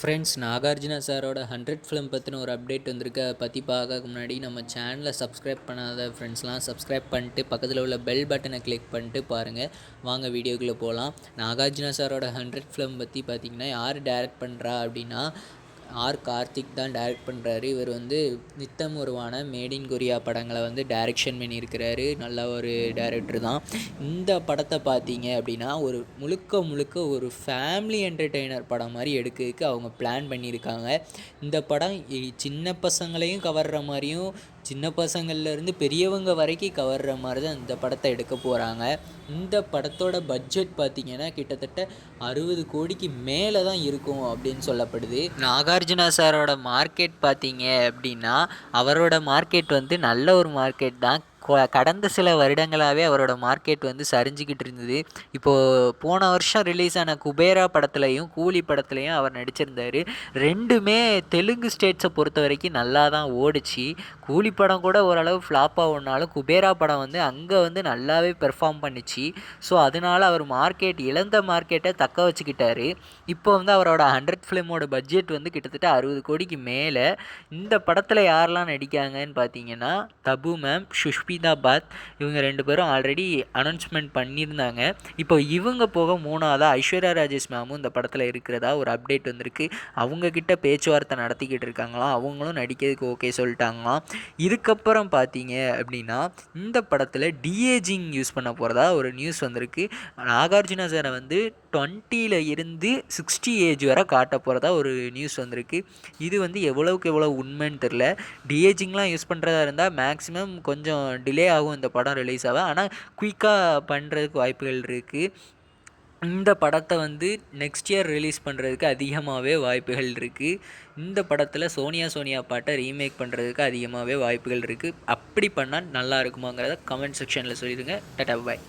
Friends, Nagarjuna சாரோட 100 film பற்றின ஒரு அப்டேட் வந்திருக்கு. அதை பற்றி பார்க்க முன்னாடி நம்ம சேனலை சப்ஸ்கிரைப் பண்ணாத ஃப்ரெண்ட்ஸ்லாம் சப்ஸ்கிரைப் பண்ணிட்டு பக்கத்தில் உள்ள பெல் பட்டனை கிளிக் பண்ணிட்டு பாருங்கள். வாங்க வீடியோக்குள்ளே போகலாம். நாகார்ஜுனா சாரோட 100 ஃபிலிம் பற்றி பார்த்திங்கன்னா யார் டைரக்ட் பண்ணுறா அப்படின்னா கார்த்திக் தான் டைரக்ட் பண்ணுறாரு. இவர் நித்தம் உருவான மேட் இன் கொரியா படங்களை டைரக்ஷன் பண்ணியிருக்கிறாரு. நல்ல ஒரு டைரக்டர் தான். இந்த படத்தை பார்த்தீங்க அப்படின்னா முழுக்க ஒரு ஃபேமிலி என்டர்டெய்னர் படம் மாதிரி எடுக்கிறதுக்கு அவங்க பிளான் பண்ணியிருக்காங்க. இந்த படம் சின்ன பசங்களையும் கவர்ற மாதிரியும் சின்ன பசங்கள்லேருந்து பெரியவங்க வரைக்கும் கவர்ற மாதிரி தான் இந்த படத்தை எடுக்க போகிறாங்க. இந்த படத்தோட பட்ஜெட் பார்த்திங்கன்னா கிட்டத்தட்ட 60 கோடிக்கு மேலே தான் இருக்கும் அப்படின்னு சொல்லப்படுது. நாகார்ஜுனா சாரோட மார்க்கெட் பார்த்தீங்க அப்படின்னா அவரோட மார்க்கெட் நல்ல ஒரு மார்க்கெட் தான். கடந்த சில வருடங்களாகவே அவரோட மார்க்கெட் சரிஞ்சிக்கிட்டு இருந்தது. இப்போது போன வருஷம் ரிலீஸ் ஆன குபேரா படத்துலையும் கூலி படத்துலையும் அவர் நடிச்சிருந்தார். ரெண்டுமே தெலுங்கு ஸ்டேட்ஸை பொறுத்த வரைக்கும் நல்லா தான் ஓடிச்சு. கூலி படம் கூட ஓரளவு ஃப்ளாப்பாக ஓடினாலும் குபேரா படம் அங்கே நல்லாவே பெர்ஃபார்ம் பண்ணிச்சு. ஸோ அதனால் அவர் இழந்த மார்க்கெட்டை தக்க வச்சுக்கிட்டாரு. இப்போ அவரோட 100 ஃபிலிமோட பட்ஜெட் கிட்டத்தட்ட 60 கோடிக்கு மேலே. இந்த படத்தில் யாரெல்லாம் நடிக்காங்கன்னு பார்த்தீங்கன்னா தபு மேம், சுஷ்மிதா பாத், இவங்க 2 பேரும் ஆல்ரெடி அனௌன்ஸ்மெண்ட் பண்ணியிருந்தாங்க. இப்போ இவங்க போக மூணாவதாக ஐஸ்வர்யா ராஜேஷ் மேமும் இந்த படத்தில் இருக்கிறதா ஒரு அப்டேட் வந்திருக்கு. அவங்கக்கிட்ட பேச்சுவார்த்தை நடத்திக்கிட்டு இருக்காங்களாம். அவங்களும் நடிக்கிறதுக்கு ஓகே சொல்லிட்டாங்களாம். இதுக்கப்புறம் பார்த்தீங்க அப்படின்னா இந்த படத்தில் டிஏஜிங் யூஸ் பண்ண போகிறதா ஒரு நியூஸ் வந்திருக்கு. நாகார்ஜுனா சாரை 20 இருந்து 60 ஏஜ் வரை காட்ட போகிறதா ஒரு நியூஸ் வந்திருக்கு. இது எவ்வளவுக்கு எவ்வளோ உண்மைன்னு தெரில. டிஏஜிங்லாம் யூஸ் பண்ணுறதா இருந்தால் மேக்ஸிமம் கொஞ்சம் டிலே ஆகும் இந்த படம் ரிலீஸ் ஆக. ஆனால் குயிக்காக பண்ணுறதுக்கு வாய்ப்புகள் இருக்குது. இந்த படத்தை நெக்ஸ்ட் இயர் ரிலீஸ் பண்ணுறதுக்கு அதிகமாகவே வாய்ப்புகள் இருக்குது. இந்த படத்தில் சோனியா பாட்டை ரீமேக் பண்ணுறதுக்கு அதிகமாகவே வாய்ப்புகள் இருக்குது. அப்படி பண்ணால் நல்லா இருக்குமாங்கிறத கமெண்ட் செக்ஷனில் சொல்லிடுங்க. டாடா பாய்.